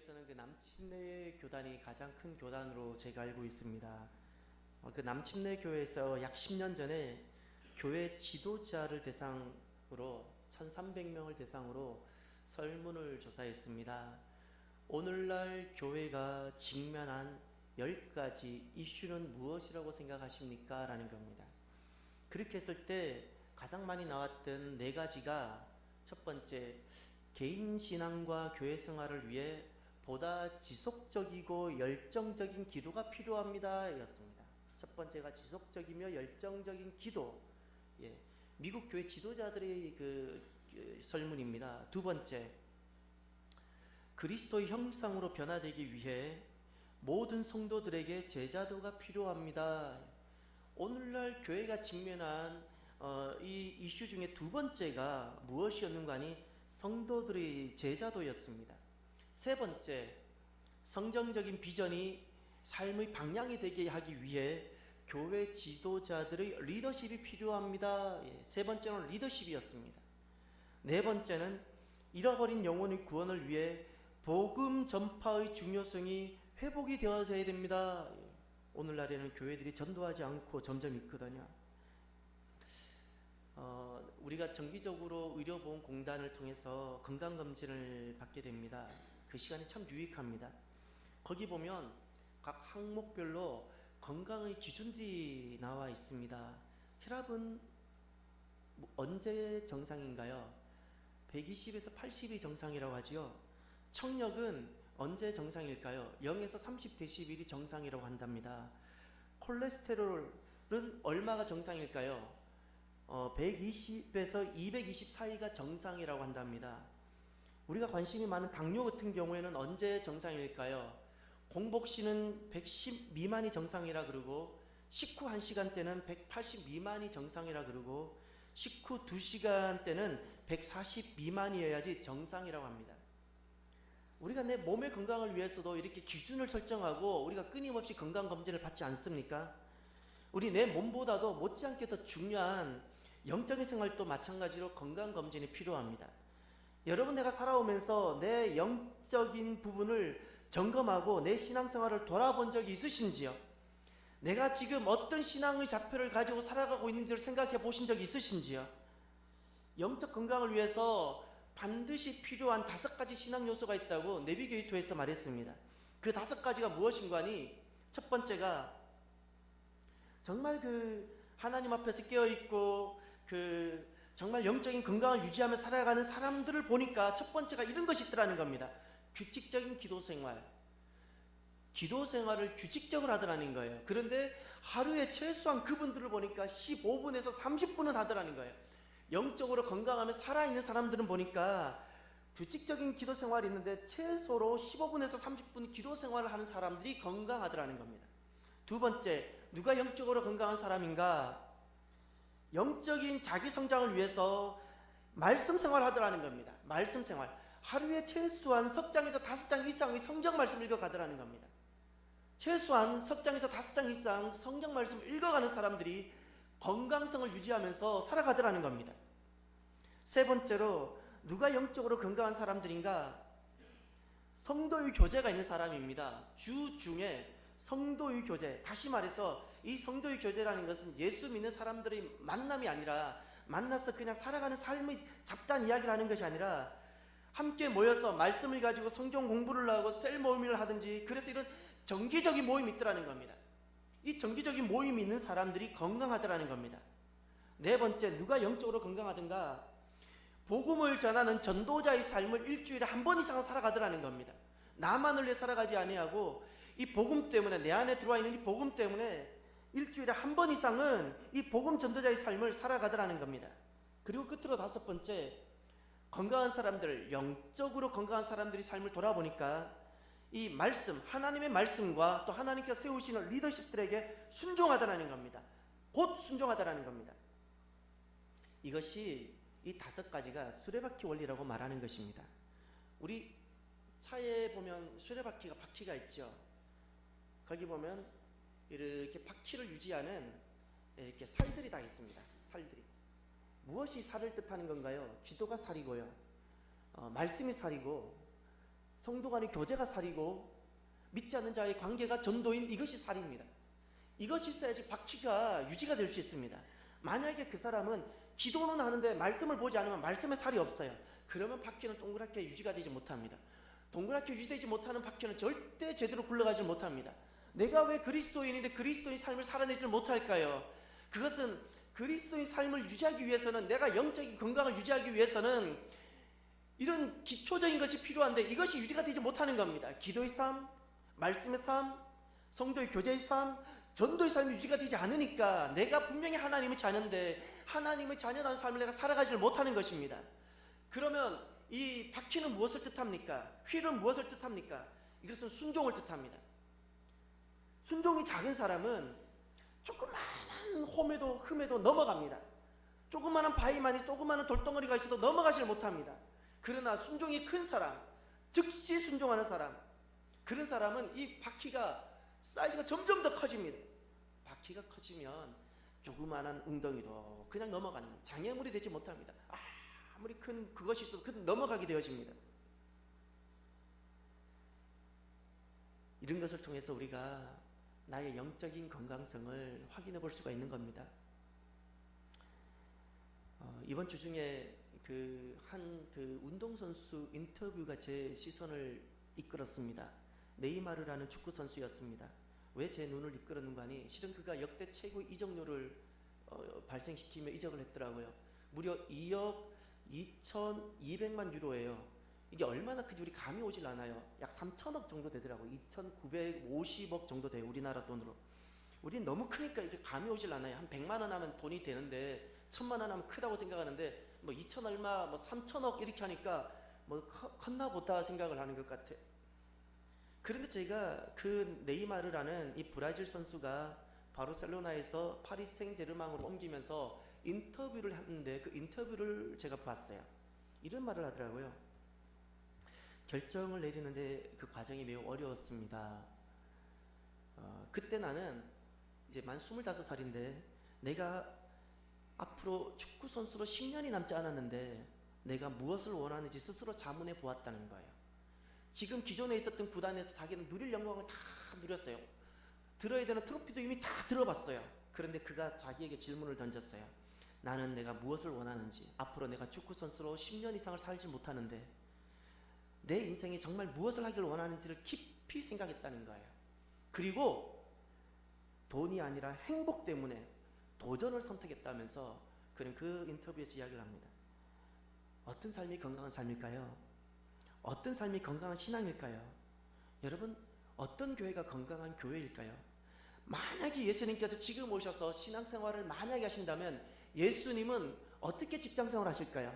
교회에서는 그 남침내 교단이 가장 큰 교단으로 제가 알고 있습니다. 그 남침내 교회에서 약 10년 전에 교회 지도자를 대상으로 1300명을 대상으로 설문을 조사했습니다. 오늘날 교회가 직면한 10가지 이슈는 무엇이라고 생각하십니까? 라는 겁니다. 그렇게 했을 때 가장 많이 나왔던 4가지가 첫 번째, 개인 신앙과 교회 생활을 위해 보다 지속적이고 열정적인 기도가 필요합니다 였습니다. 첫 번째가 지속적이며 열정적인 기도. 미국 교회 지도자들의 그 설문입니다. 두 번째, 그리스도의 형상으로 변화되기 위해 모든 성도들에게 제자도가 필요합니다. 오늘날 교회가 직면한 이 이슈 중에 두 번째가 무엇이었는가 하니 성도들의 제자도였습니다. 세 번째, 성경적인 비전이 삶의 방향이 되게 하기 위해 교회 지도자들의 리더십이 필요합니다. 세 번째는 리더십이었습니다. 네 번째는 잃어버린 영혼의 구원을 위해 복음 전파의 중요성이 회복이 되어져야 됩니다. 오늘날에는 교회들이 전도하지 않고 점점 있거든요. 우리가 정기적으로 의료보험공단을 통해서 건강검진을 받게 됩니다. 그 시간이 참 유익합니다. 거기 보면 각 항목별로 건강의 기준들이 나와 있습니다. 혈압은 언제 정상인가요? 120에서 80이 정상이라고 하지요. 청력은 언제 정상일까요? 0에서 30데시벨이 정상이라고 한답니다. 콜레스테롤은 얼마가 정상일까요? 120에서 220 사이가 정상이라고 한답니다. 우리가 관심이 많은 당뇨 같은 경우에는 언제 정상일까요? 공복시는 110 미만이 정상이라 그러고, 식후 1시간 때는 180 미만이 정상이라 그러고, 식후 2시간 때는 140 미만이어야지 정상이라고 합니다. 우리가 내 몸의 건강을 위해서도 이렇게 기준을 설정하고 우리가 끊임없이 건강검진을 받지 않습니까? 우리 내 몸보다도 못지않게 더 중요한 영적인 생활도 마찬가지로 건강검진이 필요합니다. 여러분, 내가 살아오면서 내 영적인 부분을 점검하고 내 신앙생활을 돌아본 적이 있으신지요? 내가 지금 어떤 신앙의 좌표를 가지고 살아가고 있는지를 생각해 보신 적이 있으신지요? 영적 건강을 위해서 반드시 필요한 5가지 신앙 요소가 있다고 내비게이터에서 말했습니다. 그 5가지가 무엇인가 하니, 첫 번째가 정말 하나님 앞에서 깨어있고 정말 영적인 건강을 유지하며 살아가는 사람들을 보니까 첫 번째가 이런 것이 있더라는 겁니다. 규칙적인 기도 생활을 규칙적으로 하더라는 거예요. 그런데 하루에 최소한 그분들을 보니까 15분에서 30분은 하더라는 거예요. 영적으로 건강하며 살아있는 사람들은 보니까 규칙적인 기도 생활이 있는데 최소로 15분에서 30분 기도 생활을 하는 사람들이 건강하더라는 겁니다. 두 번째, 누가 영적으로 건강한 사람인가? 영적인 자기 성장을 위해서 말씀 생활을 하더라는 겁니다. 말씀 생활. 하루에 최소한 석 장에서 5장 이상의 성경 말씀을 읽어가더라는 겁니다. 최소한 석 장에서 5장 이상 성경 말씀을 읽어가는 사람들이 건강성을 유지하면서 살아가더라는 겁니다. 세 번째로, 누가 영적으로 건강한 사람들인가? 성도의 교제가 있는 사람입니다. 주 중에 성도의 교제, 다시 말해서 이 성도의 교제라는 것은 예수 믿는 사람들의 만남이 아니라, 만나서 그냥 살아가는 삶의 잡다한 이야기를 하는 것이 아니라 함께 모여서 말씀을 가지고 성경 공부를 하고 셀 모임을 하든지, 그래서 이런 정기적인 모임이 있더라는 겁니다. 이 정기적인 모임이 있는 사람들이 건강하더라는 겁니다. 네 번째, 누가 영적으로 건강하든가? 복음을 전하는 전도자의 삶을 일주일에 한 번 이상 살아가더라는 겁니다. 나만을 위해 살아가지 아니하고 이 복음 때문에, 내 안에 들어와 있는 이 복음 때문에 일주일에 한 번 이상은 이 복음 전도자의 삶을 살아가더라는 겁니다. 그리고 끝으로 5번째, 건강한 사람들, 영적으로 건강한 사람들이 삶을 돌아보니까 이 말씀, 하나님의 말씀과 또 하나님께서 세우시는 리더십들에게 순종하더라는 겁니다. 곧 순종하더라는 겁니다. 이것이 이 5가지가 수레바퀴 원리라고 말하는 것입니다. 우리 차에 보면 수레바퀴가 바퀴가 있죠. 거기 보면 이렇게 바퀴를 유지하는 이렇게 살들이 다 있습니다. 살들이. 무엇이 살을 뜻하는 건가요? 기도가 살이고요. 말씀이 살이고, 성도 간의 교제가 살이고 믿지 않는 자의 관계가 전도인, 이것이 살입니다. 이것이 있어야지 바퀴가 유지가 될 수 있습니다. 만약에 그 사람은 기도는 하는데 말씀을 보지 않으면 말씀에 살이 없어요. 그러면 바퀴는 동그랗게 유지가 되지 못합니다. 동그랗게 유지되지 못하는 바퀴는 절대 제대로 굴러가지 못합니다. 내가 왜 그리스도인인데 그리스도인 삶을 살아내지를 못할까요? 그것은 그리스도인 삶을 유지하기 위해서는, 내가 영적인 건강을 유지하기 위해서는 이런 기초적인 것이 필요한데 이것이 유지가 되지 못하는 겁니다. 기도의 삶, 말씀의 삶, 성도의 교제의 삶, 전도의 삶이 유지가 되지 않으니까 내가 분명히 하나님의 자녀인데 하나님의 자녀다운 삶을 내가 살아가지를 못하는 것입니다. 그러면 이 바퀴는 무엇을 뜻합니까? 휠은 무엇을 뜻합니까? 이것은 순종을 뜻합니다. 순종이 작은 사람은 조그마한 홈에도 흠에도 넘어갑니다. 조그마한 바위만이, 조그마한 돌덩어리가 있어도 넘어가지를 못합니다. 그러나 순종이 큰 사람, 즉시 순종하는 사람, 그런 사람은 이 바퀴가 사이즈가 점점 더 커집니다. 바퀴가 커지면 조그마한 웅덩이도 그냥 넘어가는, 장애물이 되지 못합니다. 아무리 큰 그것이 있어도 그냥 넘어가게 되어집니다. 이런 것을 통해서 우리가 나의 영적인 건강성을 확인해 볼 수가 있는 겁니다. 이번 주 중에 한 운동선수 인터뷰가 제 시선을 이끌었습니다. 네이마르라는 축구 선수였습니다. 왜 제 눈을 이끌었는가 하니, 실은 그가 역대 최고 이적료를 발생시키며 이적을 했더라고요. 무려 2억 2,200만 유로예요. 이게 얼마나 큰지 우리 감이 오질 않아요. 약 3천억 정도 되더라고요. 2,950억 정도 돼요, 우리나라 돈으로. 우린 너무 크니까 이게 감이 오질 않아요. 한 100만 원 하면 돈이 되는데 1,000만 원 하면 크다고 생각하는데, 뭐 2천 얼마, 뭐 3천억 이렇게 하니까 뭐 컸나 보다 생각을 하는 것 같아. 그런데 제가 그 네이마르라는 이 브라질 선수가 바르셀로나에서 파리 생제르맹으로 옮기면서 인터뷰를 했는데, 그 인터뷰를 제가 봤어요. 이런 말을 하더라고요. 결정을 내리는데 그 과정이 매우 어려웠습니다. 그때 나는 이제 만 25살인데 내가 앞으로 축구 선수로 10년이 남지 않았는데 내가 무엇을 원하는지 스스로 자문해 보았다는 거예요. 지금 기존에 있었던 구단에서 자기는 누릴 영광을 다 누렸어요. 들어야 되는 트로피도 이미 다 들어봤어요. 그런데 그가 자기에게 질문을 던졌어요. 나는 내가 무엇을 원하는지, 앞으로 내가 축구 선수로 10년 이상을 살지 못하는데 내 인생에 정말 무엇을 하기를 원하는지를 깊이 생각했다는 거예요. 그리고 돈이 아니라 행복 때문에 도전을 선택했다면서 그는 그 인터뷰에서 이야기를 합니다. 어떤 삶이 건강한 삶일까요? 어떤 삶이 건강한 신앙일까요? 여러분, 어떤 교회가 건강한 교회일까요? 만약에 예수님께서 지금 오셔서 신앙생활을 만약에 하신다면 예수님은 어떻게 직장생활 하실까요?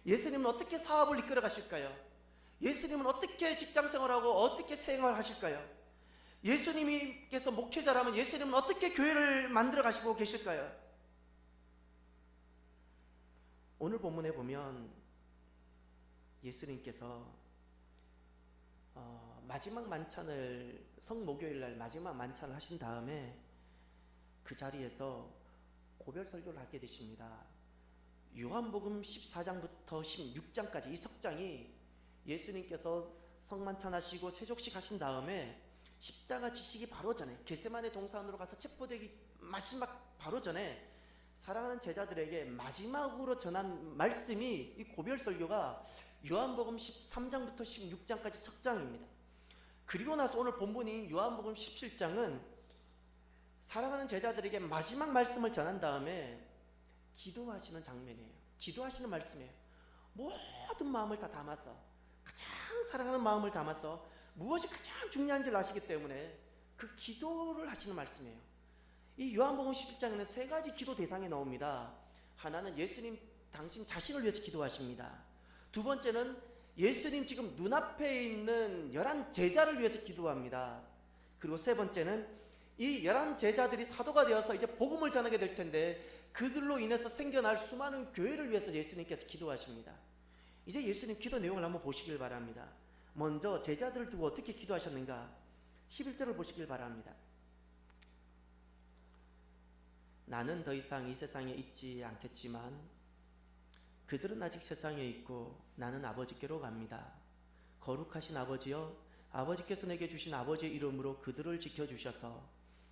예수님은 어떻게 사업을 이끌어 가실까요? 예수님은 어떻게 직장생활하고 어떻게 생활하실까요? 예수님께서 목회자라면 예수님은 어떻게 교회를 만들어 가시고 계실까요? 오늘 본문에 보면 예수님께서 마지막 만찬을, 성목요일날 마지막 만찬을 하신 다음에 그 자리에서 고별 설교를 하게 되십니다. 요한복음 14장부터 16장까지 이 석장이 예수님께서 성만찬 하시고 세족식 하신 다음에 십자가 지시기 바로 전에 겟세마네 동산으로 가서 체포되기 마지막 바로 전에 사랑하는 제자들에게 마지막으로 전한 말씀이, 이 고별 설교가 요한복음 13장부터 16장까지 석장입니다. 그리고 나서 오늘 본문인 요한복음 17장은 사랑하는 제자들에게 마지막 말씀을 전한 다음에 기도하시는 장면이에요. 기도하시는 말씀이에요. 모든 마음을 다 담아서, 가장 사랑하는 마음을 담아서 무엇이 가장 중요한지를 아시기 때문에 그 기도를 하시는 말씀이에요. 이 요한복음 11장에는 세 가지 기도 대상이 나옵니다. 하나는 예수님 당신 자신을 위해서 기도하십니다. 두 번째는 예수님 지금 눈앞에 있는 11 제자를 위해서 기도합니다. 그리고 세 번째는 이 11 제자들이 사도가 되어서 이제 복음을 전하게 될 텐데 그들로 인해서 생겨날 수많은 교회를 위해서 예수님께서 기도하십니다. 이제 예수님 기도 내용을 한번 보시길 바랍니다. 먼저 제자들을 두고 어떻게 기도하셨는가? 11절을 보시길 바랍니다. 나는 더 이상 이 세상에 있지 않겠지만 그들은 아직 세상에 있고 나는 아버지께로 갑니다. 거룩하신 아버지여, 아버지께서 내게 주신 아버지의 이름으로 그들을 지켜주셔서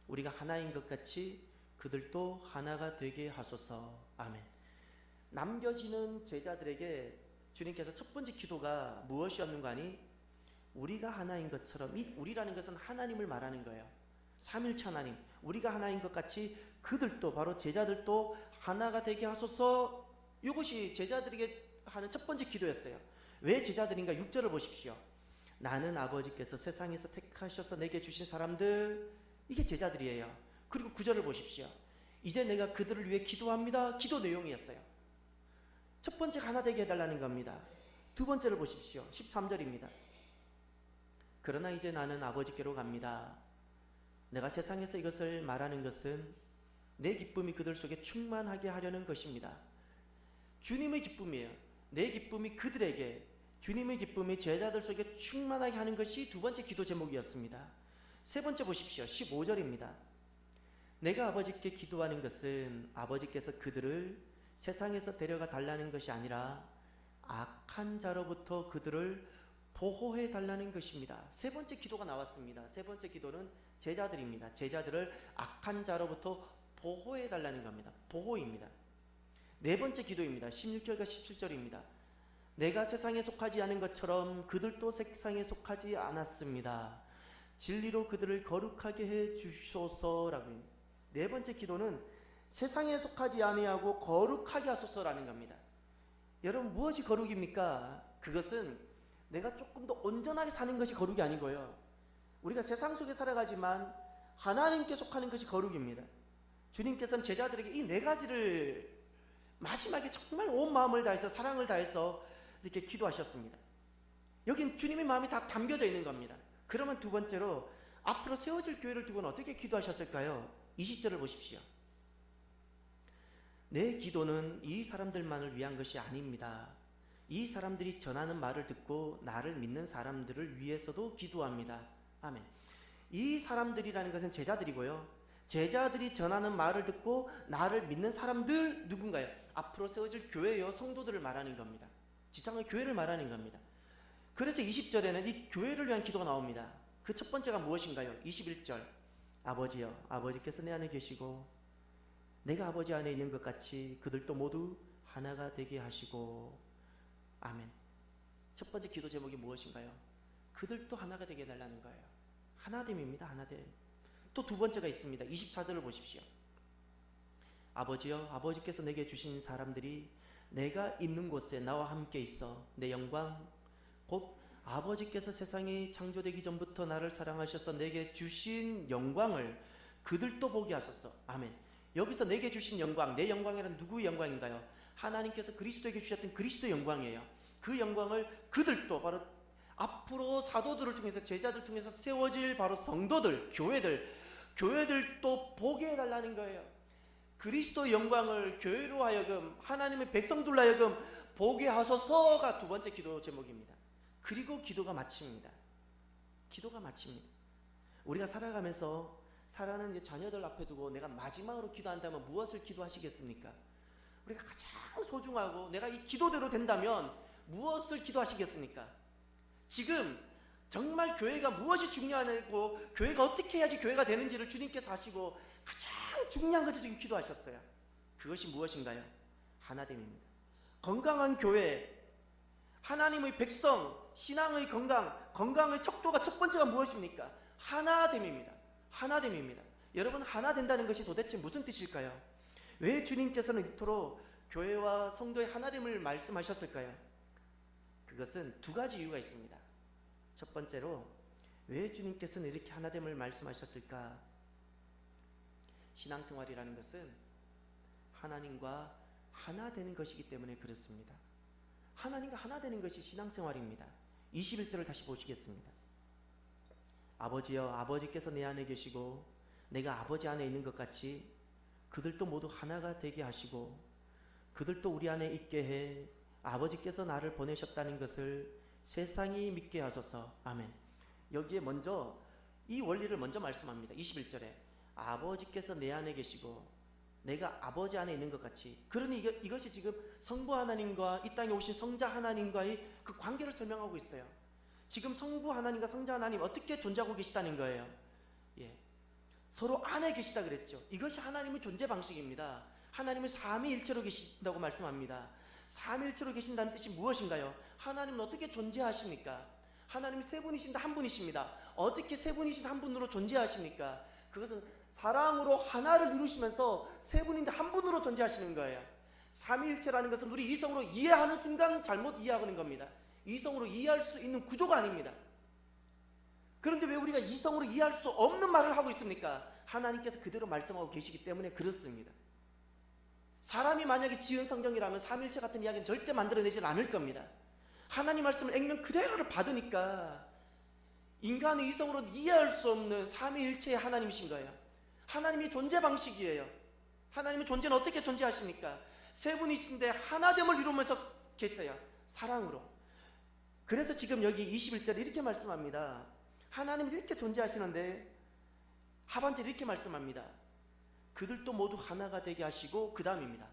우리가 하나인 것 같이 그들도 하나가 되게 하소서. 아멘. 남겨지는 제자들에게 주님께서 첫 번째 기도가 무엇이었는가 하니, 우리가 하나인 것처럼, 이 우리라는 것은 하나님을 말하는 거예요. 삼일체 하나님, 우리가 하나인 것 같이 그들도, 바로 제자들도 하나가 되게 하소서. 이것이 제자들에게 하는 첫 번째 기도였어요. 왜 제자들인가? 6절을 보십시오. 나는 아버지께서 세상에서 택하셔서 내게 주신 사람들, 이게 제자들이에요. 그리고 9절을 보십시오. 이제 내가 그들을 위해 기도합니다. 기도 내용이었어요. 첫 번째가 하나 되게 해달라는 겁니다. 두 번째를 보십시오. 13절입니다. 그러나 이제 나는 아버지께로 갑니다. 내가 세상에서 이것을 말하는 것은 내 기쁨이 그들 속에 충만하게 하려는 것입니다. 주님의 기쁨이에요. 내 기쁨이 그들에게, 주님의 기쁨이 제자들 속에 충만하게 하는 것이 두 번째 기도 제목이었습니다. 세 번째 보십시오. 15절입니다. 내가 아버지께 기도하는 것은 아버지께서 그들을 세상에서 데려가 달라는 것이 아니라 악한 자로부터 그들을 보호해 달라는 것입니다. 세 번째 기도가 나왔습니다. 세 번째 기도는 제자들입니다. 제자들을 악한 자로부터 보호해 달라는 겁니다. 보호입니다. 네 번째 기도입니다. 16절과 17절입니다. 내가 세상에 속하지 않은 것처럼 그들도 세상에 속하지 않았습니다. 진리로 그들을 거룩하게 해 주소서라고. 네 번째 기도는 세상에 속하지 아니하고 거룩하게 하소서라는 겁니다. 여러분, 무엇이 거룩입니까? 그것은 내가 조금 더 온전하게 사는 것이 거룩이 아니고요, 우리가 세상 속에 살아가지만 하나님께 속하는 것이 거룩입니다. 주님께서는 제자들에게 이 네 가지를 마지막에 정말 온 마음을 다해서, 사랑을 다해서 이렇게 기도하셨습니다. 여긴 주님의 마음이 다 담겨져 있는 겁니다. 그러면 두 번째로, 앞으로 세워질 교회를 두고는 어떻게 기도하셨을까요? 20절을 보십시오. 내 기도는 이 사람들만을 위한 것이 아닙니다. 이 사람들이 전하는 말을 듣고 나를 믿는 사람들을 위해서도 기도합니다. 아멘. 이 사람들이라는 것은 제자들이고요, 제자들이 전하는 말을 듣고 나를 믿는 사람들, 누군가요? 앞으로 세워질 교회요, 성도들을 말하는 겁니다. 지상의 교회를 말하는 겁니다. 그래서 20절에는 이 교회를 위한 기도가 나옵니다. 그 첫 번째가 무엇인가요? 21절. 아버지여, 아버지께서 내 안에 계시고 내가 아버지 안에 있는 것 같이 그들도 모두 하나가 되게 하시고. 아멘. 첫 번째 기도 제목이 무엇인가요? 그들도 하나가 되게 해달라는 거예요. 하나됨입니다. 하나됨. 또 두 번째가 있습니다. 24절을 보십시오. 아버지여, 아버지께서 내게 주신 사람들이 내가 있는 곳에 나와 함께 있어 내 영광, 곧 아버지께서 세상이 창조되기 전부터 나를 사랑하셔서 내게 주신 영광을 그들도 보게 하소서. 아멘. 여기서 내게 주신 영광, 내 영광이란 누구의 영광인가요? 하나님께서 그리스도에게 주셨던 그리스도의 영광이에요. 그 영광을 그들도, 바로 앞으로 사도들을 통해서, 제자들 통해서 세워질 바로 성도들, 교회들도 보게 해달라는 거예요. 그리스도의 영광을 교회로 하여금, 하나님의 백성들로 하여금 보게 하소서가 두 번째 기도 제목입니다. 그리고 기도가 마칩니다. 기도가 마칩니다. 우리가 살아가면서 사랑하는 이제 자녀들 앞에 두고 내가 마지막으로 기도한다면 무엇을 기도하시겠습니까? 우리가 가장 소중하고 내가 이 기도대로 된다면 무엇을 기도하시겠습니까? 지금 정말 교회가 무엇이 중요하고 교회가 어떻게 해야지 교회가 되는지를 주님께서 아시고 가장 중요한 것을 지금 기도하셨어요. 그것이 무엇인가요? 하나됨입니다. 건강한 교회, 하나님의 백성, 신앙의 건강의 척도가 첫 번째가 무엇입니까? 하나됨입니다. 하나됨입니다. 여러분, 하나 된다는 것이 도대체 무슨 뜻일까요? 왜 주님께서는 이토록 교회와 성도의 하나됨을 말씀하셨을까요? 그것은 두 가지 이유가 있습니다. 첫 번째로, 왜 주님께서는 이렇게 하나됨을 말씀하셨을까? 신앙생활이라는 것은 하나님과 하나 되는 것이기 때문에 그렇습니다. 하나님과 하나 되는 것이 신앙생활입니다. 21절을 다시 보시겠습니다. 아버지여, 아버지께서 내 안에 계시고 내가 아버지 안에 있는 것 같이 그들도 모두 하나가 되게 하시고 그들도 우리 안에 있게 해 아버지께서 나를 보내셨다는 것을 세상이 믿게 하소서. 아멘. 여기에 먼저 이 원리를 먼저 말씀합니다. 21절에 아버지께서 내 안에 계시고 내가 아버지 안에 있는 것 같이. 그러니 이것이 지금 성부 하나님과 이 땅에 오신 성자 하나님과의 그 관계를 설명하고 있어요. 지금 성부 하나님과 성자 하나님 어떻게 존재하고 계시다는 거예요. 예. 서로 안에 계시다 그랬죠. 이것이 하나님의 존재 방식입니다. 하나님은 삼위일체로 계신다고 말씀합니다. 삼위일체로 계신다는 뜻이 무엇인가요? 하나님은 어떻게 존재하십니까? 하나님이 세 분이신데 한 분이십니다. 어떻게 세 분이신 한 분으로 존재하십니까? 그것은 사랑으로 하나를 이루시면서 세 분인데 한 분으로 존재하시는 거예요. 삼위일체라는 것은 우리 이성으로 이해하는 순간 잘못 이해하는 겁니다. 이성으로 이해할 수 있는 구조가 아닙니다. 그런데 왜 우리가 이성으로 이해할 수 없는 말을 하고 있습니까? 하나님께서 그대로 말씀하고 계시기 때문에 그렇습니다. 사람이 만약에 지은 성경이라면 삼위일체 같은 이야기는 절대 만들어내지 않을 겁니다. 하나님 말씀을 액면 그대로를 받으니까 인간의 이성으로는 이해할 수 없는 삼위일체의 하나님이신 거예요. 하나님의 존재 방식이에요. 하나님의 존재는 어떻게 존재하십니까? 세 분이신데 하나됨을 이루면서 계세요. 사랑으로. 그래서 지금 여기 21절에 이렇게 말씀합니다. 하나님은 이렇게 존재하시는데 하반절에 이렇게 말씀합니다. 그들도 모두 하나가 되게 하시고, 그 다음입니다.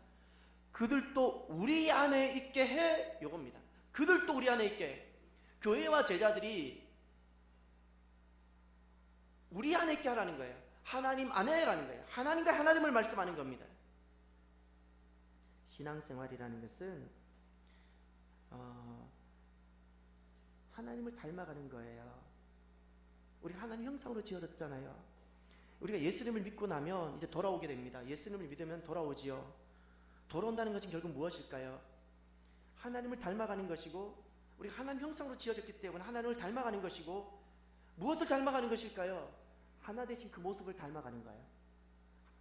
그들도 우리 안에 있게 해. 요겁니다. 그들도 우리 안에 있게 해. 교회와 제자들이 우리 안에 있게 하라는 거예요. 하나님 안에라는 거예요. 하나님과 하나됨을 말씀하는 겁니다. 신앙생활이라는 것은 하나님을 닮아가는 거예요. 우리 하나님 형상으로 지어졌잖아요. 우리가 예수님을 믿고 나면 이제 돌아오게 됩니다. 예수님을 믿으면 돌아오지요. 돌아온다는 것은 결국 무엇일까요? 하나님을 닮아가는 것이고, 우리가 하나님 형상으로 지어졌기 때문에 하나님을 닮아가는 것이고, 무엇을 닮아가는 것일까요? 하나 되신 그 모습을 닮아가는 거예요.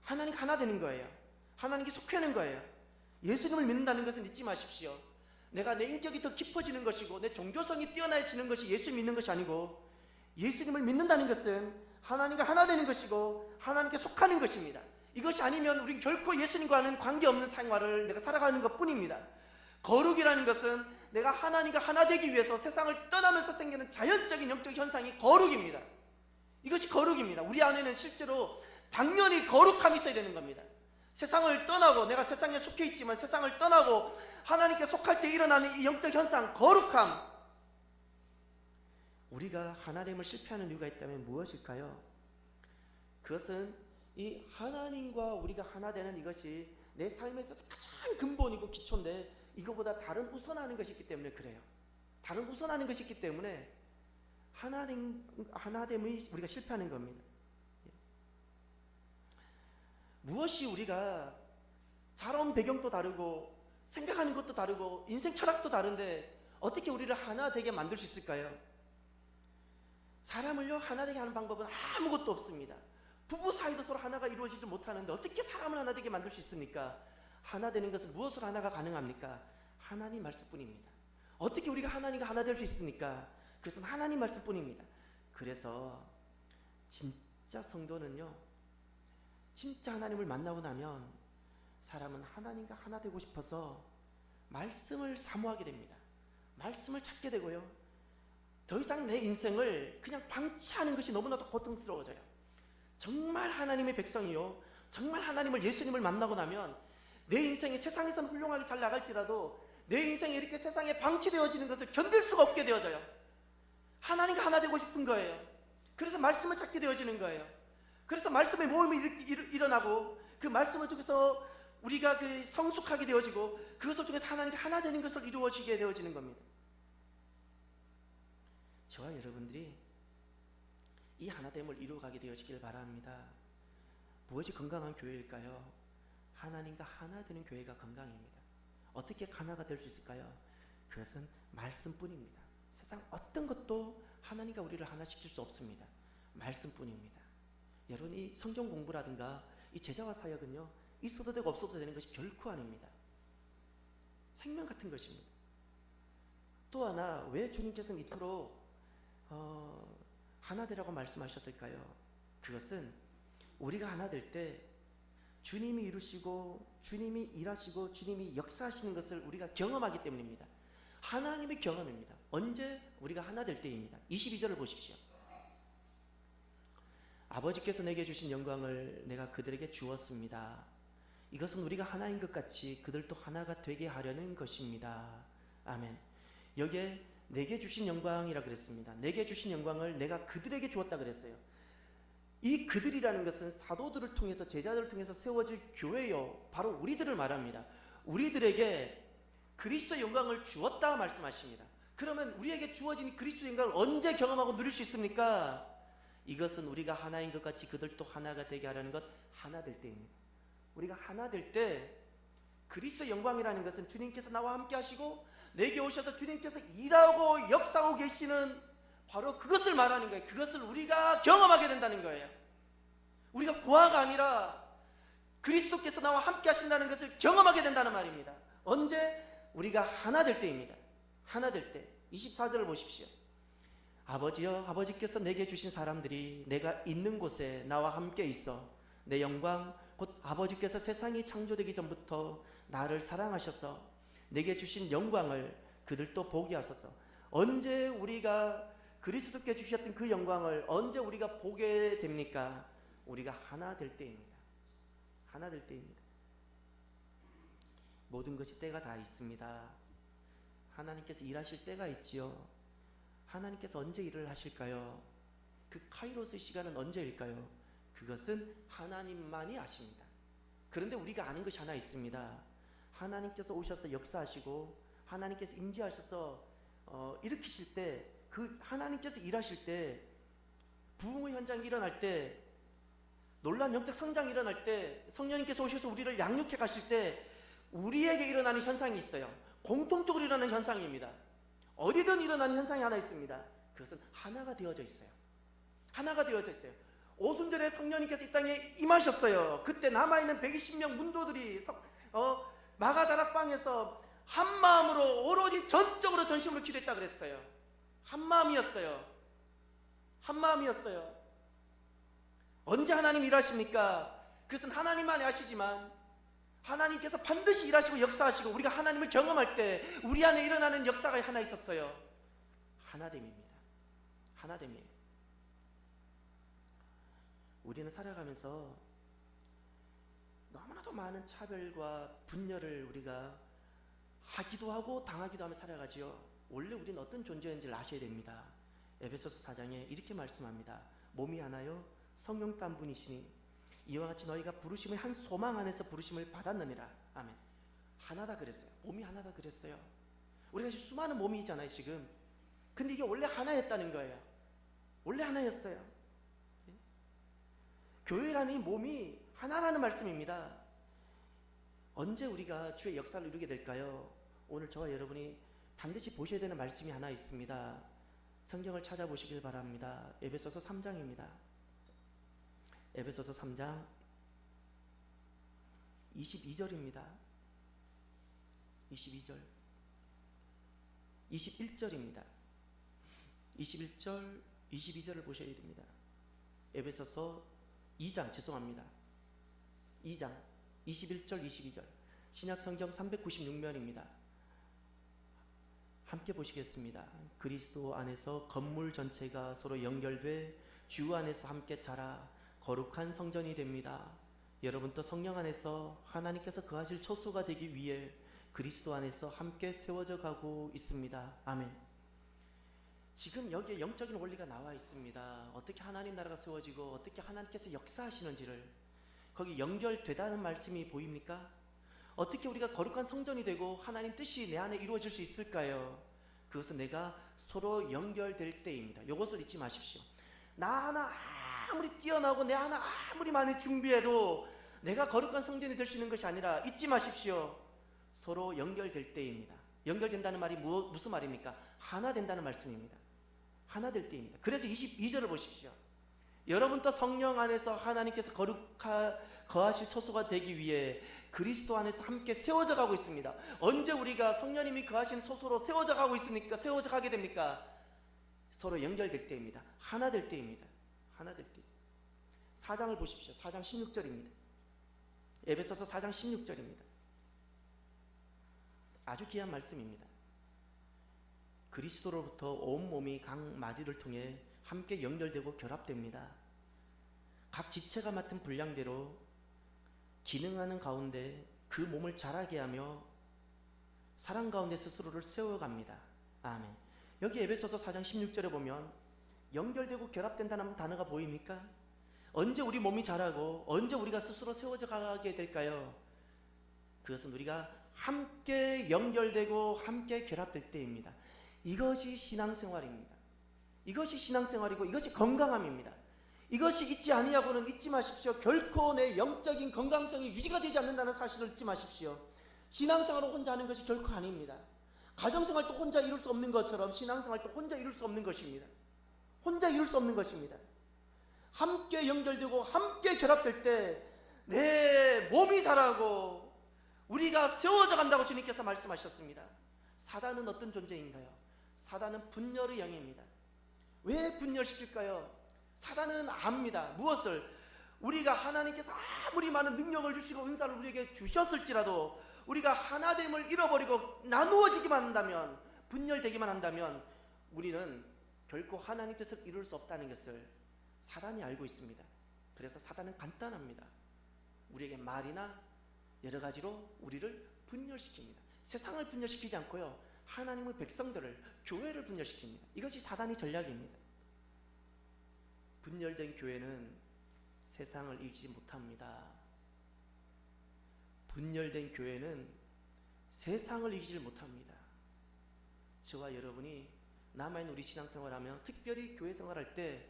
하나님 하나 되는 거예요. 하나님께 속하는 거예요. 예수님을 믿는다는 것은 잊지 마십시오. 내가 내 인격이 더 깊어지는 것이고 내 종교성이 뛰어나지는 것이 예수 믿는 것이 아니고, 예수님을 믿는다는 것은 하나님과 하나 되는 것이고 하나님께 속하는 것입니다. 이것이 아니면 우리는 결코 예수님과는 관계없는 생활을 내가 살아가는 것뿐입니다. 거룩이라는 것은 내가 하나님과 하나 되기 위해서 세상을 떠나면서 생기는 자연적인 영적 현상이 거룩입니다. 이것이 거룩입니다. 우리 안에는 실제로 당연히 거룩함이 있어야 되는 겁니다. 세상을 떠나고, 내가 세상에 속해 있지만 세상을 떠나고 하나님께 속할 때 일어나는 이 영적 현상, 거룩함. 우리가 하나됨을 실패하는 이유가 있다면 무엇일까요? 그것은 이 하나님과 우리가 하나 되는 이것이 내 삶에 있어서 가장 근본이고 기초인데, 이거보다 다른 우선하는 것이 있기 때문에 그래요. 다른 우선하는 것이 있기 때문에 하나됨이 우리가 실패하는 겁니다. 무엇이 우리가 자라온 배경도 다르고 생각하는 것도 다르고 인생 철학도 다른데 어떻게 우리를 하나 되게 만들 수 있을까요? 사람을요 하나 되게 하는 방법은 아무것도 없습니다. 부부 사이도 서로 하나가 이루어지지 못하는데 어떻게 사람을 하나 되게 만들 수 있습니까? 하나 되는 것은 무엇으로 하나가 가능합니까? 하나님 말씀뿐입니다. 어떻게 우리가 하나님과 하나 될 수 있습니까? 그것은 하나님 말씀뿐입니다. 그래서 진짜 성도는요, 진짜 하나님을 만나고 나면 사람은 하나님과 하나 되고 싶어서 말씀을 사모하게 됩니다. 말씀을 찾게 되고요, 더 이상 내 인생을 그냥 방치하는 것이 너무나도 고통스러워져요. 정말 하나님의 백성이요, 정말 하나님을, 예수님을 만나고 나면 내 인생이 세상에서는 훌륭하게 잘 나갈지라도 내 인생이 이렇게 세상에 방치되어지는 것을 견딜 수가 없게 되어져요. 하나님과 하나 되고 싶은 거예요. 그래서 말씀을 찾게 되어지는 거예요. 그래서 말씀의 모험이 일어나고, 그 말씀을 통해서 우리가 그 성숙하게 되어지고, 그것을 통해서 하나님과 하나 되는 것을 이루어지게 되어지는 겁니다. 저와 여러분들이 이 하나됨을 이루어가게 되어지길 바랍니다. 무엇이 건강한 교회일까요? 하나님과 하나 되는 교회가 건강입니다. 어떻게 하나가 될 수 있을까요? 그것은 말씀뿐입니다. 세상 어떤 것도 하나님과 우리를 하나 시킬 수 없습니다. 말씀뿐입니다. 여러분, 이 성경 공부라든가 이 제자와 사역은요, 있어도 되고 없어도 되는 것이 결코 아닙니다. 생명 같은 것입니다. 또 하나, 왜 주님께서는 이토록 하나 되라고 말씀하셨을까요? 그것은 우리가 하나 될 때 주님이 이루시고 주님이 일하시고 주님이 역사하시는 것을 우리가 경험하기 때문입니다. 하나님의 경험입니다. 언제? 우리가 하나 될 때입니다. 22절을 보십시오. 아버지께서 내게 주신 영광을 내가 그들에게 주었습니다. 이것은 우리가 하나인 것 같이 그들도 하나가 되게 하려는 것입니다. 아멘. 여기에 내게 주신 영광이라 그랬습니다. 내게 주신 영광을 내가 그들에게 주었다 그랬어요. 이 그들이라는 것은 사도들을 통해서, 제자들을 통해서 세워질 교회요, 바로 우리들을 말합니다. 우리들에게 그리스도 영광을 주었다 말씀하십니다. 그러면 우리에게 주어진 그리스도 영광을 언제 경험하고 누릴 수 있습니까? 이것은 우리가 하나인 것 같이 그들도 하나가 되게 하라는 것, 하나 될 때입니다. 우리가 하나 될 때, 그리스도 영광이라는 것은 주님께서 나와 함께 하시고 내게 오셔서 주님께서 일하고 역사하고 계시는 바로 그것을 말하는 거예요. 그것을 우리가 경험하게 된다는 거예요. 우리가 고아가 아니라 그리스도께서 나와 함께 하신다는 것을 경험하게 된다는 말입니다. 언제? 우리가 하나 될 때입니다. 하나 될 때. 24절을 보십시오. 아버지여, 아버지께서 내게 주신 사람들이 내가 있는 곳에 나와 함께 있어 내 영광 곧 아버지께서 세상이 창조되기 전부터 나를 사랑하셔서 내게 주신 영광을 그들도 보게 하소서. 언제 우리가 그리스도께 주셨던 그 영광을 언제 우리가 보게 됩니까? 우리가 하나 될 때입니다. 하나 될 때입니다. 모든 것이 때가 다 있습니다. 하나님께서 일하실 때가 있지요. 하나님께서 언제 일을 하실까요? 그 카이로스 시간은 언제일까요? 그것은 하나님만이 아십니다. 그런데 우리가 아는 것이 하나 있습니다. 하나님께서 오셔서 역사하시고 하나님께서 임재하셔서 일으키실 때, 그 하나님께서 일하실 때, 부흥의 현장이 일어날 때, 놀라운 영적 성장이 일어날 때, 성령님께서 오셔서 우리를 양육해 가실 때 우리에게 일어나는 현상이 있어요. 공통적으로 일어나는 현상입니다. 어디든 일어나는 현상이 하나 있습니다. 그것은 하나가 되어져 있어요. 하나가 되어져 있어요. 오순절에 성령님께서 이 땅에 임하셨어요. 그때 남아있는 120명 문도들이 마가다락방에서 한 마음으로 오로지 전적으로 전심으로 기도했다 그랬어요. 한 마음이었어요. 한 마음이었어요. 언제 하나님 일하십니까? 그것은 하나님만이 하시지만 하나님께서 반드시 일하시고 역사하시고 우리가 하나님을 경험할 때 우리 안에 일어나는 역사가 하나 있었어요. 하나됨입니다. 하나됨이에요. 우리는 살아가면서 너무나도 많은 차별과 분열을 우리가 하기도 하고 당하기도 하며 살아가지요. 원래 우리는 어떤 존재인지를 아셔야 됩니다. 에베소서 4장에 이렇게 말씀합니다. 몸이 하나요 성령 한 분이시니 이와 같이 너희가 부르심의 한 소망 안에서 부르심을 받았느니라. 아멘. 하나다 그랬어요. 몸이 하나다 그랬어요. 우리가 수많은 몸이 있잖아요 지금. 근데 이게 원래 하나였다는 거예요. 원래 하나였어요. 교회라는 이 몸이 하나라는 말씀입니다. 언제 우리가 주의 역사를 이루게 될까요? 오늘 저와 여러분이 반드시 보셔야 되는 말씀이 하나 있습니다. 성경을 찾아보시길 바랍니다. 에베소서 3장입니다. 에베소서 3장 22절입니다. 22절 21절입니다. 21절 22절을 보셔야 됩니다. 에베소서 2장 죄송합니다. 2장 21절 22절 신약성경 396면입니다. 함께 보시겠습니다. 그리스도 안에서 건물 전체가 서로 연결돼 주 안에서 함께 자라 거룩한 성전이 됩니다. 여러분도 성령 안에서 하나님께서 거하실 초소가 되기 위해 그리스도 안에서 함께 세워져 가고 있습니다. 아멘. 지금 여기에 영적인 원리가 나와 있습니다. 어떻게 하나님 나라가 세워지고 어떻게 하나님께서 역사하시는지를 거기 연결되다는 말씀이 보입니까? 어떻게 우리가 거룩한 성전이 되고 하나님 뜻이 내 안에 이루어질 수 있을까요? 그것은 내가 서로 연결될 때입니다. 이것을 잊지 마십시오. 나 하나 아무리 뛰어나고 내 하나 아무리 많이 준비해도 내가 거룩한 성전이 될 수 있는 것이 아니라 잊지 마십시오. 서로 연결될 때입니다. 연결된다는 말이 무슨 말입니까? 하나 된다는 말씀입니다. 하나 될 때입니다. 그래서 22절을 보십시오. 여러분도 성령 안에서 하나님께서 거하실 처소가 되기 위해 그리스도 안에서 함께 세워져 가고 있습니다. 언제 우리가 성령님이 거하신 처소로 세워져 가고 있습니까? 세워져 가게 됩니까? 서로 연결될 때입니다. 하나 될 때입니다. 하나 될 때. 4장을 보십시오. 4장 16절입니다. 에베소서 4장 16절입니다. 아주 귀한 말씀입니다. 그리스도로부터 온몸이 각 마디를 통해 함께 연결되고 결합됩니다. 각 지체가 맡은 분량대로 기능하는 가운데 그 몸을 자라게 하며 사랑 가운데 스스로를 세워갑니다. 아멘. 여기 에베소서 4장 16절에 보면 연결되고 결합된다는 단어가 보입니까? 언제 우리 몸이 자라고 언제 우리가 스스로 세워져 가게 될까요? 그것은 우리가 함께 연결되고 함께 결합될 때입니다. 이것이 신앙생활입니다. 이것이 신앙생활이고 이것이 건강함입니다. 이것이 있지 아니하고는 잊지 마십시오. 결코 내 영적인 건강성이 유지가 되지 않는다는 사실을 잊지 마십시오. 신앙생활을 혼자 하는 것이 결코 아닙니다. 가정생활도 혼자 이룰 수 없는 것처럼 신앙생활도 혼자 이룰 수 없는 것입니다. 혼자 이룰 수 없는 것입니다. 함께 연결되고 함께 결합될 때 내 몸이 자라고 우리가 세워져 간다고 주님께서 말씀하셨습니다. 사단은 어떤 존재인가요? 사단은 분열의 영입니다. 왜 분열시킬까요? 사단은 압니다. 무엇을? 우리가 하나님께서 아무리 많은 능력을 주시고 은사를 우리에게 주셨을지라도 우리가 하나됨을 잃어버리고 나누어지기만 한다면, 분열되기만 한다면 우리는 결코 하나님 뜻을 이룰 수 없다는 것을 사단이 알고 있습니다. 그래서 사단은 간단합니다. 우리에게 말이나 여러 가지로 우리를 분열시킵니다. 세상을 분열시키지 않고요, 하나님의 백성들을, 교회를 분열시킵니다. 이것이 사단의 전략입니다. 분열된 교회는 세상을 이기지 못합니다. 분열된 교회는 세상을 이기지 못합니다. 저와 여러분이 남아있는 우리 신앙생활하며 특별히 교회 생활할 때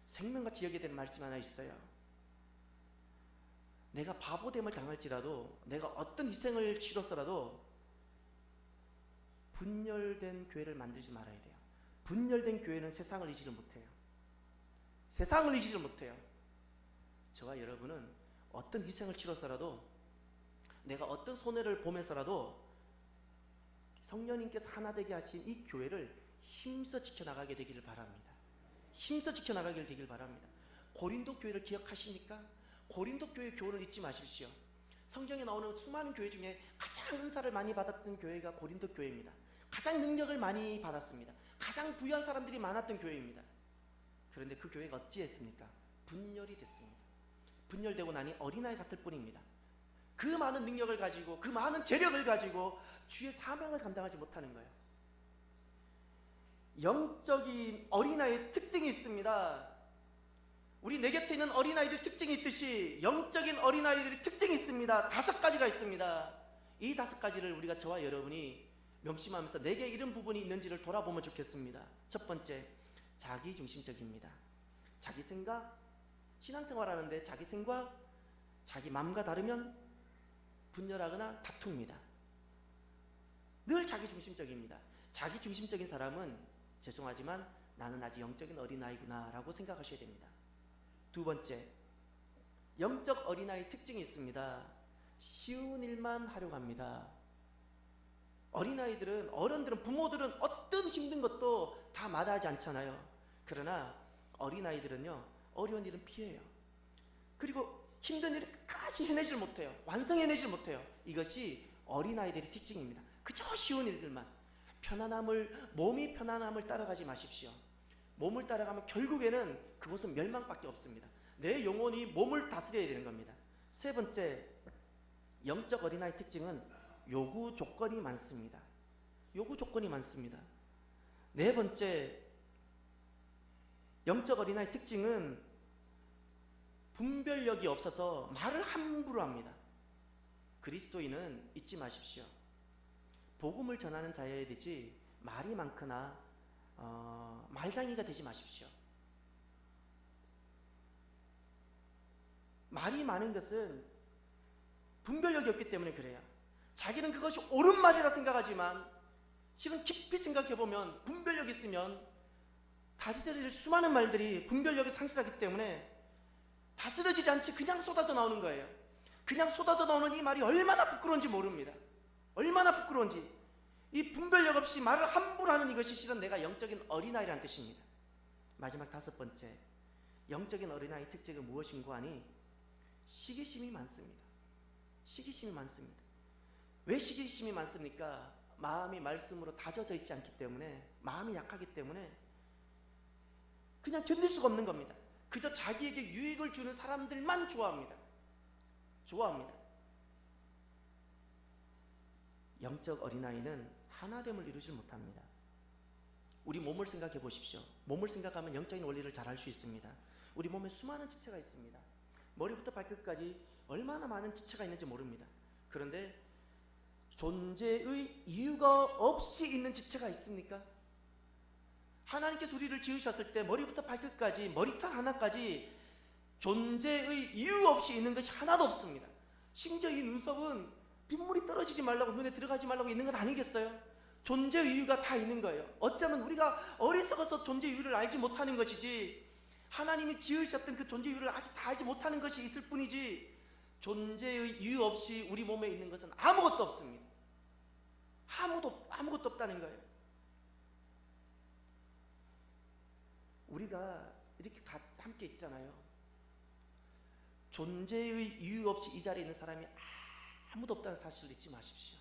생명같이 여겨야 되는 말씀 하나 있어요. 내가 바보됨을 당할지라도, 내가 어떤 희생을 치렀더라도 분열된 교회를 만들지 말아야 돼요. 분열된 교회는 세상을 이기지를 못해요. 세상을 이기지를 못해요. 저와 여러분은 어떤 희생을 치러서라도, 내가 어떤 손해를 보면서라도 성령님께서 하나 되게 하신 이 교회를 힘써 지켜나가게 되기를 바랍니다. 힘써 지켜나가게 되길 바랍니다. 고린도 교회를 기억하십니까? 고린도 교회 교훈을 잊지 마십시오. 성경에 나오는 수많은 교회 중에 가장 은사를 많이 받았던 교회가 고린도 교회입니다. 가장 능력을 많이 받았습니다. 가장 부유한 사람들이 많았던 교회입니다. 그런데 그 교회가 어찌했습니까? 분열이 됐습니다. 분열되고 나니 어린아이 같을 뿐입니다. 그 많은 능력을 가지고, 그 많은 재력을 가지고 주의 사명을 감당하지 못하는 거예요. 영적인 어린아이의 특징이 있습니다. 우리 내 곁에 있는 어린아이들 특징이 있듯이 영적인 어린아이들의 특징이 있습니다. 5가지가 있습니다. 이 5가지를 우리가, 저와 여러분이 명심하면서 내게 이런 부분이 있는지를 돌아보면 좋겠습니다. 첫 번째, 자기중심적입니다. 자기 생각, 신앙생활하는데 자기 생각, 자기 마음과 다르면 분열하거나 다툽니다. 늘 자기중심적입니다. 자기중심적인 사람은 죄송하지만 나는 아직 영적인 어린아이구나 라고 생각하셔야 됩니다. 두 번째, 영적 어린아이 특징이 있습니다. 쉬운 일만 하려고 합니다. 어린아이들은, 어른들은, 부모들은 어떤 힘든 것도 다 마다하지 않잖아요. 그러나 어린아이들은요, 어려운 일은 피해요. 그리고 힘든 일을 끝까지 해내질 못해요. 완성해내질 못해요. 이것이 어린아이들의 특징입니다. 그저 쉬운 일들만, 편안함을, 몸이 편안함을 따라가지 마십시오. 몸을 따라가면 결국에는 그것은 멸망밖에 없습니다. 내 영혼이 몸을 다스려야 되는 겁니다. 세 번째, 영적 어린아이 특징은 요구 조건이 많습니다. 요구 조건이 많습니다. 네 번째, 영적 어린아이 특징은 분별력이 없어서 말을 함부로 합니다. 그리스도인은 잊지 마십시오. 복음을 전하는 자여야 되지 말이 많거나 말장이가 되지 마십시오. 말이 많은 것은 분별력이 없기 때문에 그래요. 자기는 그것이 옳은 말이라 생각하지만 실은 깊이 생각해보면 분별력이 있으면 다스릴 수많은 말들이 분별력이 상실하기 때문에 다스려지지 않지 그냥 쏟아져 나오는 거예요. 그냥 쏟아져 나오는 이 말이 얼마나 부끄러운지 모릅니다. 얼마나 부끄러운지. 이 분별력 없이 말을 함부로 하는 이것이 실은 내가 영적인 어린아이라는 뜻입니다. 마지막 5번째, 영적인 어린아이 특징은 무엇인가 하니 시기심이 많습니다. 시기심이 많습니다. 왜 시기심이 많습니까? 마음이 말씀으로 다져져 있지 않기 때문에, 마음이 약하기 때문에 그냥 견딜 수가 없는 겁니다. 그저 자기에게 유익을 주는 사람들만 좋아합니다. 좋아합니다. 영적 어린아이는 하나됨을 이루지 못합니다. 우리 몸을 생각해 보십시오. 몸을 생각하면 영적인 원리를 잘 알 수 있습니다. 우리 몸에 수많은 지체가 있습니다. 머리부터 발끝까지 얼마나 많은 지체가 있는지 모릅니다. 그런데 존재의 이유가 없이 있는 지체가 있습니까? 하나님께서 우리를 지으셨을 때 머리부터 발끝까지, 머리털 하나까지 존재의 이유 없이 있는 것이 하나도 없습니다. 심지어 이 눈썹은 빗물이 떨어지지 말라고, 눈에 들어가지 말라고 있는 건 아니겠어요? 존재의 이유가 다 있는 거예요. 어쩌면 우리가 어리석어서 존재 이유를 알지 못하는 것이지, 하나님이 지으셨던 그 존재 이유를 아직 다 알지 못하는 것이 있을 뿐이지, 존재의 이유 없이 우리 몸에 있는 것은 아무것도 없습니다. 아무것도 없다는 거예요. 우리가 이렇게 함께 있잖아요. 존재의 이유 없이 이 자리에 있는 사람이 아무도 없다는 사실을 잊지 마십시오.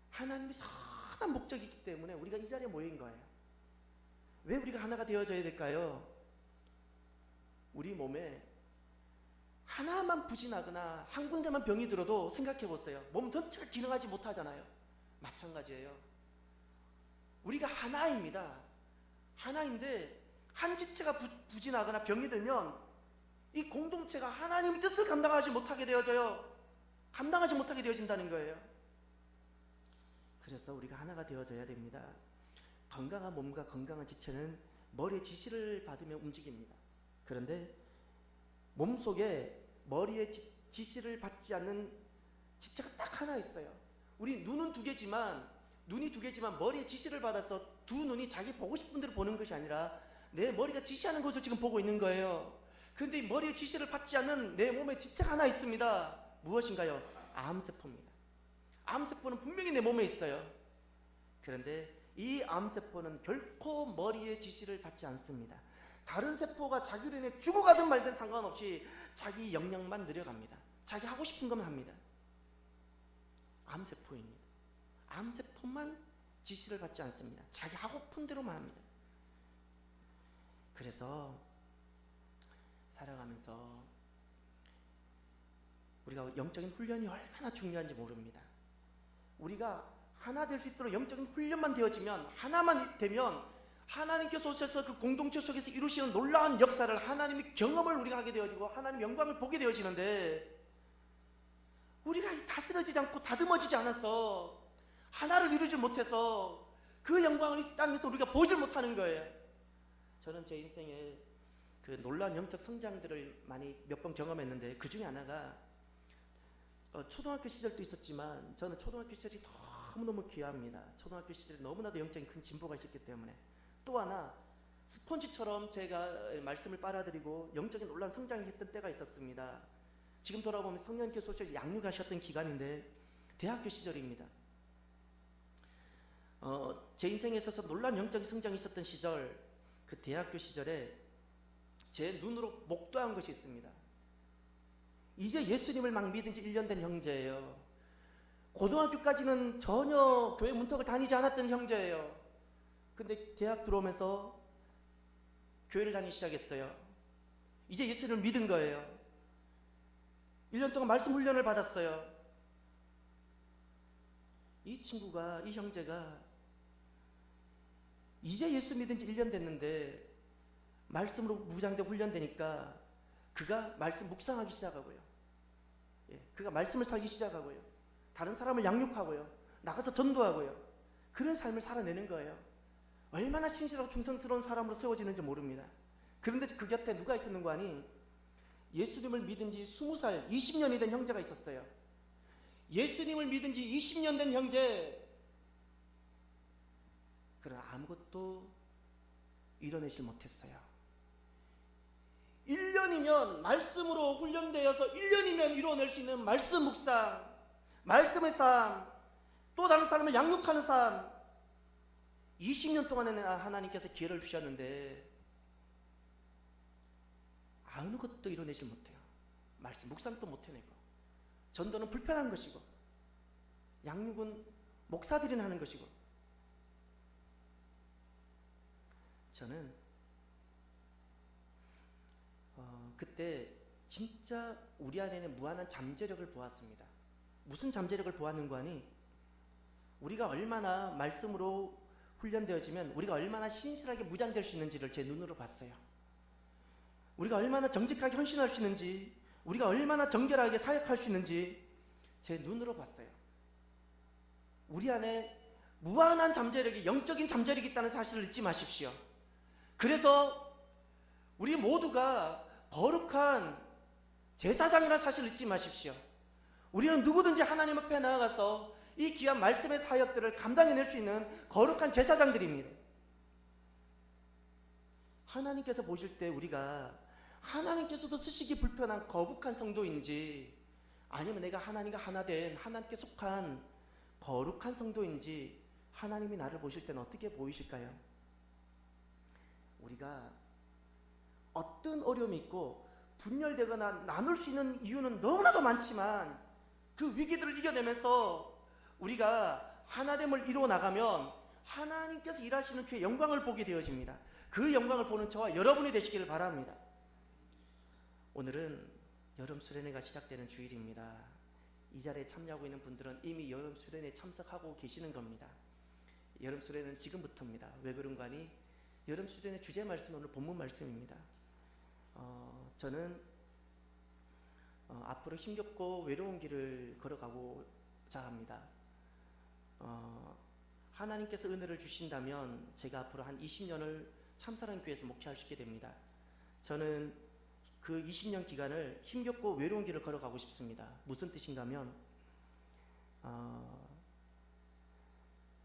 하나님이 선한 목적이 있기 때문에 우리가 이 자리에 모인 거예요. 왜 우리가 하나가 되어져야 될까요? 우리 몸에 하나만 부진하거나 한 군데만 병이 들어도 생각해 보세요. 몸 전체가 기능하지 못하잖아요. 마찬가지예요. 우리가 하나입니다. 하나인데 한 지체가 부진하거나 병이 들면 이 공동체가 하나님의 뜻을 감당하지 못하게 되어져요. 감당하지 못하게 되어진다는 거예요. 그래서 우리가 하나가 되어져야 됩니다. 건강한 몸과 건강한 지체는 머리의 지시를 받으며 움직입니다. 그런데 몸속에 머리의 지시를 받지 않는 지체가 딱 하나 있어요. 우리 눈은 눈이 두 개지만 머리의 지시를 받아서 두 눈이 자기 보고 싶은 대로 보는 것이 아니라 내 머리가 지시하는 것을 지금 보고 있는 거예요. 그런데 이 머리의 지시를 받지 않는 내 몸에 지체가 하나 있습니다. 무엇인가요? 암세포입니다. 암세포는 분명히 내 몸에 있어요. 그런데 이 암세포는 결코 머리의 지시를 받지 않습니다. 다른 세포가 자기로 인해 죽어가든 말든 상관없이 자기 역량만 늘려갑니다. 자기 하고 싶은 것만 합니다. 암세포입니다. 암세포만 지시를 받지 않습니다. 자기 하고픈 대로만 합니다. 그래서 살아가면서 우리가 영적인 훈련이 얼마나 중요한지 모릅니다. 우리가 하나 될 수 있도록 영적인 훈련만 되어지면, 하나만 되면 하나님께서 오셔서 그 공동체 속에서 이루시는 놀라운 역사를, 하나님의 경험을 우리가 하게 되어지고 하나님의 영광을 보게 되어지는데, 우리가 다스려지지 않고 다듬어지지 않아서 하나를 이루지 못해서 그 영광을 이 땅에서 우리가 보지 못하는 거예요. 저는 제 인생에 그 놀라운 영적 성장들을 많이 몇 번 경험했는데, 그 중에 하나가 초등학교 시절도 있었지만 저는 초등학교 시절이 너무너무 귀합니다. 초등학교 시절에 너무나도 영적인 큰 진보가 있었기 때문에. 또 하나, 스펀지처럼 제가 말씀을 빨아들이고 영적인 놀라운 성장이 했던 때가 있었습니다. 지금 돌아보면 성령님께서 소식 양육하셨던 기간인데, 대학교 시절입니다. 제 인생에 있어서 놀라운 영적인 성장이 있었던 시절, 그 대학교 시절에 제 눈으로 목도한 것이 있습니다. 이제 예수님을 막 믿은 지 1년 된 형제예요. 고등학교까지는 전혀 교회 문턱을 다니지 않았던 형제예요. 근데 대학 들어오면서 교회를 다니기 시작했어요. 이제 예수님을 믿은 거예요. 1년 동안 말씀 훈련을 받았어요. 이 친구가, 이 형제가 이제 예수 믿은 지 1년 됐는데 말씀으로 무장되고 훈련되니까 그가 말씀 묵상하기 시작하고요. 그가 말씀을 살기 시작하고요. 다른 사람을 양육하고요. 나가서 전도하고요. 그런 삶을 살아내는 거예요. 얼마나 신실하고 충성스러운 사람으로 세워지는지 모릅니다. 그런데 그 곁에 누가 있었는가 하니, 예수님을 믿은 지 20살, 20년이 된 형제가 있었어요. 예수님을 믿은 지 20년 된 형제, 그러나 아무것도 이뤄내질 못했어요. 1년이면 말씀으로 훈련되어서 1년이면 이루어낼 수 있는 말씀 묵상, 말씀의 삶, 또 다른 사람을 양육하는 삶, 20년 동안에는 하나님께서 기회를 주셨는데 아무것도 이뤄내질 못해요. 말씀 묵상도 못해내고, 전도는 불편한 것이고, 양육은 목사들이 하는 것이고. 저는 그때 진짜 우리 안에는 무한한 잠재력을 보았습니다. 무슨 잠재력을 보았는가 하니, 우리가 얼마나 말씀으로 훈련되어지면 우리가 얼마나 신실하게 무장될 수 있는지를 제 눈으로 봤어요. 우리가 얼마나 정직하게 헌신할 수 있는지, 우리가 얼마나 정결하게 사역할 수 있는지 제 눈으로 봤어요. 우리 안에 무한한 잠재력이, 영적인 잠재력이 있다는 사실을 잊지 마십시오. 그래서 우리 모두가 거룩한 제사장이라는 사실을 잊지 마십시오. 우리는 누구든지 하나님 앞에 나아가서 이 귀한 말씀의 사역들을 감당해낼 수 있는 거룩한 제사장들입니다. 하나님께서 보실 때 우리가 하나님께서도 쓰시기 불편한 거북한 성도인지, 아니면 내가 하나님과 하나 된 하나님께 속한 거룩한 성도인지 하나님이 나를 보실 때는 어떻게 보이실까요? 우리가 어떤 어려움이 있고 분열되거나 나눌 수 있는 이유는 너무나도 많지만 그 위기들을 이겨내면서 우리가 하나됨을 이루어 나가면 하나님께서 일하시는 주의 영광을 보게 되어집니다. 그 영광을 보는 저와 여러분이 되시기를 바랍니다. 오늘은 여름 수련회가 시작되는 주일입니다. 이 자리에 참여하고 있는 분들은 이미 여름 수련회에 참석하고 계시는 겁니다. 여름 수련회는 지금부터입니다. 왜 그런가 하니 여름 수련회 주제 말씀은 오늘 본문 말씀입니다. 저는 앞으로 힘겹고 외로운 길을 걸어가고자 합니다. 하나님께서 은혜를 주신다면 제가 앞으로 한 20년을 참사랑 교회에서 목회할 수 있게 됩니다. 저는 그 20년 기간을 힘겹고 외로운 길을 걸어가고 싶습니다. 무슨 뜻인가 하면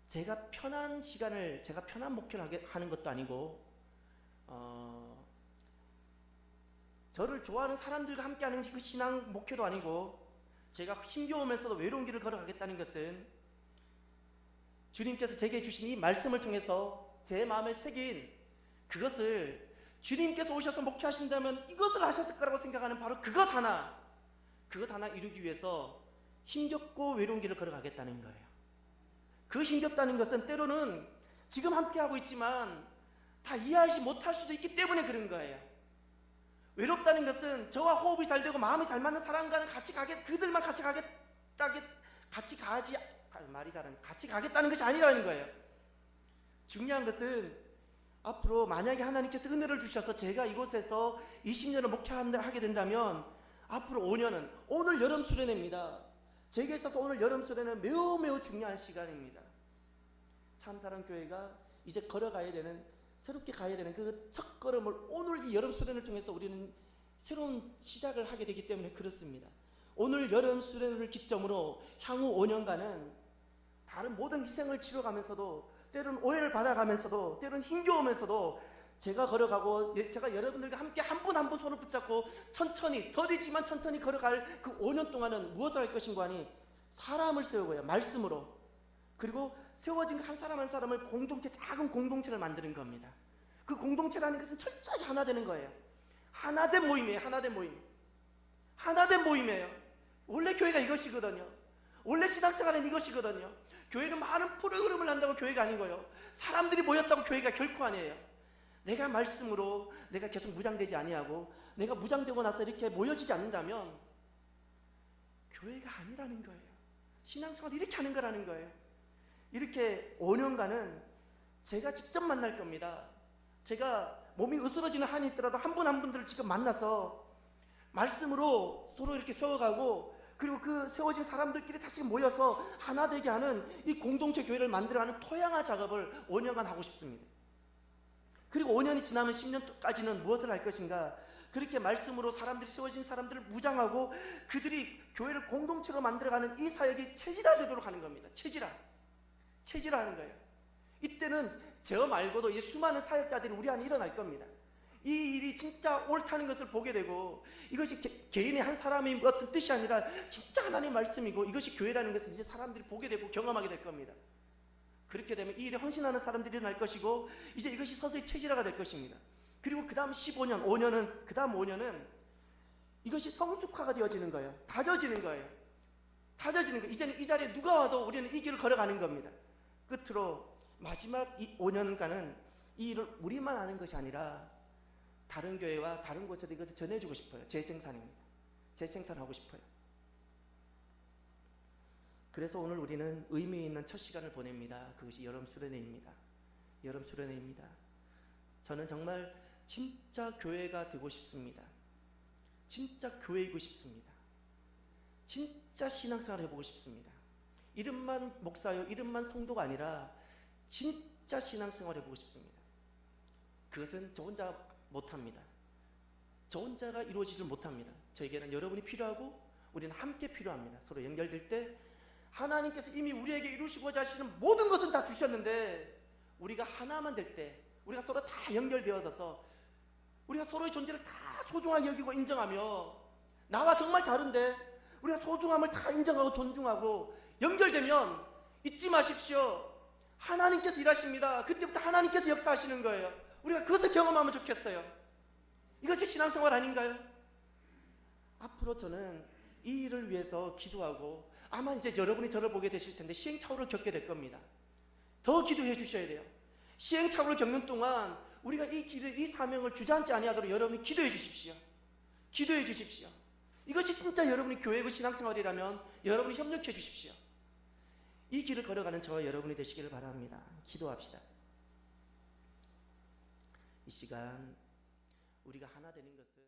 제가 편한 시간을, 제가 편한 목표를 하는 것도 아니고 저를 좋아하는 사람들과 함께하는 그 신앙 목표도 아니고, 제가 힘겨우면서도 외로운 길을 걸어가겠다는 것은 주님께서 제게 주신 이 말씀을 통해서 제 마음에 새긴 그것을 주님께서 오셔서 목회하신다면 이것을 하셨을 거라고 생각하는 바로 그것 하나 이루기 위해서 힘겹고 외로운 길을 걸어가겠다는 거예요. 그 힘겹다는 것은 때로는 지금 함께하고 있지만 다 이해하지 못할 수도 있기 때문에 그런 거예요. 외롭다는 것은 저와 호흡이 잘 되고 마음이 잘 맞는 사람과는 그들만 같이 가겠다는 것이 아니라는 거예요. 중요한 것은 앞으로 만약에 하나님께서 은혜를 주셔서 제가 이곳에서 20년을 목회하게 된다면 앞으로 5년은 오늘 여름 수련회입니다. 제게 있어서 오늘 여름 수련회는 매우 중요한 시간입니다. 참사랑 교회가 이제 걸어가야 되는, 새롭게 가야 되는 그 첫걸음을 오늘 이 여름 수련을 통해서 우리는 새로운 시작을 하게 되기 때문에 그렇습니다. 오늘 여름 수련을 기점으로 향후 5년간은 다른 모든 희생을 치러가면서도, 때로는 오해를 받아가면서도, 때로는 힘겨우면서도 제가 걸어가고, 제가 여러분들과 함께 한 분 한 분 손을 붙잡고 천천히, 더디지만 천천히 걸어갈 그 5년 동안은 무엇을 할 것인가 하니 사람을 세우고요, 말씀으로. 그리고 세워진 한 사람 한 사람을 공동체, 작은 공동체를 만드는 겁니다. 그 공동체라는 것은 철저히 하나 되는 거예요. 하나된 모임이에요. 하나된 모임이에요. 원래 교회가 이것이거든요. 원래 신앙생활은 이것이거든요. 교회는 많은 프로그램을 한다고 교회가 아니고요, 사람들이 모였다고 교회가 결코 아니에요. 내가 말씀으로 내가 계속 무장되지 아니하고 내가 무장되고 나서 이렇게 모여지지 않는다면 교회가 아니라는 거예요. 신앙생활을 이렇게 하는 거라는 거예요. 이렇게 5년간은 제가 직접 만날 겁니다. 제가 몸이 으스러지는 한이 있더라도 한 분 한 분들을 지금 만나서 말씀으로 서로 이렇게 세워가고, 그리고 그 세워진 사람들끼리 다시 모여서 하나 되게 하는 이 공동체 교회를 만들어가는 토양화 작업을 5년간 하고 싶습니다. 그리고 5년이 지나면 10년까지는 무엇을 할 것인가? 그렇게 말씀으로 사람들이, 세워진 사람들을 무장하고 그들이 교회를 공동체로 만들어가는 이 사역이 체질화되도록 하는 겁니다. 체질화하는 거예요. 이때는 저 말고도 이 수많은 사역자들이 우리 안에 일어날 겁니다. 이 일이 진짜 옳다는 것을 보게 되고, 이것이 개인의 한 사람의 어떤 뜻이 아니라 진짜 하나님의 말씀이고, 이것이 교회라는 것을 이제 사람들이 보게 되고 경험하게 될 겁니다. 그렇게 되면 이 일에 헌신하는 사람들이 일어날 것이고, 이제 이것이 서서히 체질화가 될 것입니다. 그리고 그 다음 15년, 그 다음 5년은 이것이 성숙화가 되어지는 거예요. 다져지는 거예요. 이제는 이 자리에 누가 와도 우리는 이 길을 걸어가는 겁니다. 끝으로 마지막 이 5년간은 이 일을 우리만 하는 것이 아니라 다른 교회와 다른 곳에도 이것을 전해주고 싶어요. 재생산입니다. 재생산하고 싶어요. 그래서 오늘 우리는 의미 있는 첫 시간을 보냅니다. 그것이 여름 수련회입니다. 여름 수련회입니다. 저는 정말 진짜 교회가 되고 싶습니다. 진짜 교회이고 싶습니다. 진짜 신앙생활을 해보고 싶습니다. 이름만 목사요, 이름만 성도가 아니라 진짜 신앙생활을 해보고 싶습니다. 그것은 저 혼자 못합니다. 저 혼자가 이루어지지 못합니다. 저에게는 여러분이 필요하고 우리는 함께 필요합니다. 서로 연결될 때 하나님께서 이미 우리에게 이루시고자 하시는 모든 것은 다 주셨는데 우리가 하나만 될 때 우리가 서로 다 연결되어져서 우리가 서로의 존재를 다 소중하게 여기고 인정하며 나와 정말 다른데 우리가 소중함을 다 인정하고 존중하고 연결되면 잊지 마십시오. 하나님께서 일하십니다. 그때부터 하나님께서 역사하시는 거예요. 우리가 그것을 경험하면 좋겠어요. 이것이 신앙생활 아닌가요? 앞으로 저는 이 일을 위해서 기도하고 아마 이제 여러분이 저를 보게 되실 텐데 시행착오를 겪게 될 겁니다. 더 기도해 주셔야 돼요. 시행착오를 겪는 동안 우리가 이 길을, 이 사명을 주저앉지 아니하도록 여러분이 기도해 주십시오. 기도해 주십시오. 이것이 진짜 여러분이 교회고 신앙생활이라면 여러분이 협력해 주십시오. 이 길을 걸어가는 저와 여러분이 되시기를 바랍니다. 기도합시다. 이 시간 우리가 하나 되는 것을